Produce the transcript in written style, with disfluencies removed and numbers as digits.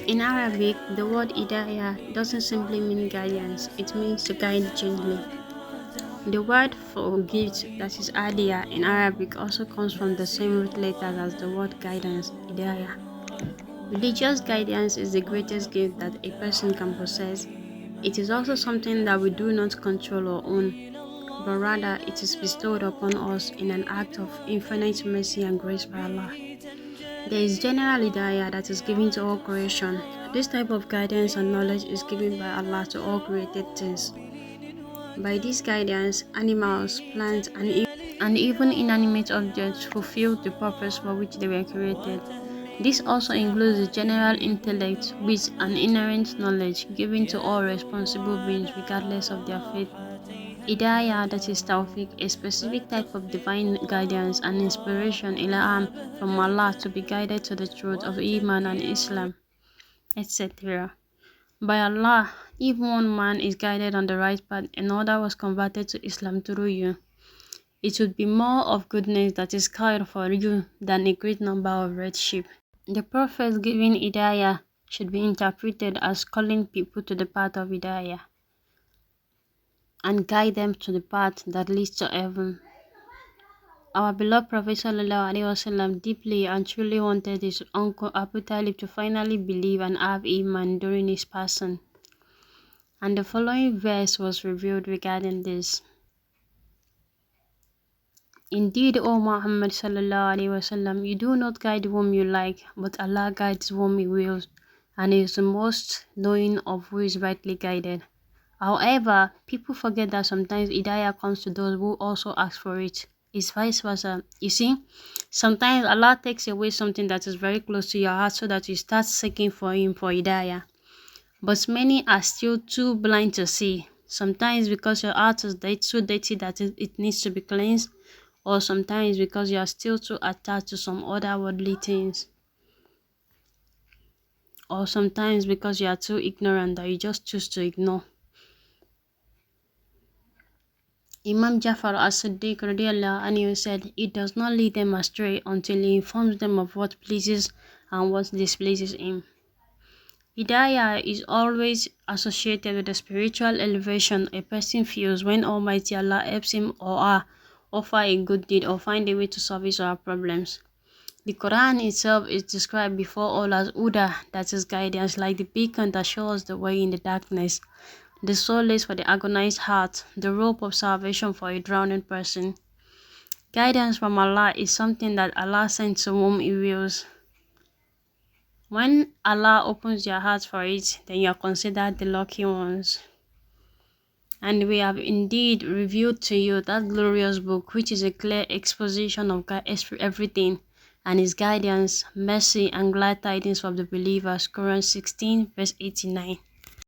In Arabic, the word Hidaya doesn't simply mean guidance, it means to guide gently. The word for gift, that is Hadiya in Arabic, also comes from the same root letters as the word guidance, Hidaya. Religious guidance is the greatest gift that a person can possess. It is also something that we do not control or own, but rather it is bestowed upon us in an act of infinite mercy and grace by Allah. There is general hidayah that is given to all creation. This type of guidance and knowledge is given by Allah to all created things. By this guidance, animals, plants, and even inanimate objects fulfill the purpose for which they were created. This also includes the general intellect, wit, and inherent knowledge given to all responsible beings regardless of their faith. Hidayah, that is Tawfiq, a specific type of divine guidance and inspiration ilham from Allah to be guided to the truth of Iman and Islam, etc. By Allah, if one man is guided on the right path, another was converted to Islam through you. It would be more of goodness that is cared for you than a great number of red sheep. The Prophet giving Hidayah should be interpreted as calling people to the path of Hidayah and guide them to the path that leads to heaven. Our beloved Prophet ﷺ deeply and truly wanted his uncle Abu Talib to finally believe and have Iman during his passing. And the following verse was revealed regarding this. Indeed, O Muhammad ﷺ, you do not guide whom you like, but Allah guides whom He wills, and He is the most knowing of who is rightly guided. However, people forget that sometimes Hidayah comes to those who also ask for it. It's vice versa. You see, sometimes Allah takes away something that is very close to your heart so that you start seeking for Him for Hidayah. But many are still too blind to see. Sometimes because your heart is so dirty that it needs to be cleansed, or sometimes because you are still too attached to some other worldly things, or sometimes because you are too ignorant that you just choose to ignore. Imam Jafar as-Siddiq anhu said, "It does not lead them astray until He informs them of what pleases and what displeases Him." Hidayah is always associated with the spiritual elevation a person feels when Almighty Allah helps him or her offer a good deed or find a way to solve his or her problems. The Qur'an itself is described before all as Huda, that is guidance, like the beacon that shows the way in the darkness, the solace for the agonized heart, the rope of salvation for a drowning person. Guidance from Allah is something that Allah sends to whom He wills. When Allah opens your heart for it, then you are considered the lucky ones. And we have indeed revealed to you that glorious book, which is a clear exposition of everything, and His guidance, mercy, and glad tidings for the believers. Qur'an 16, verse 89.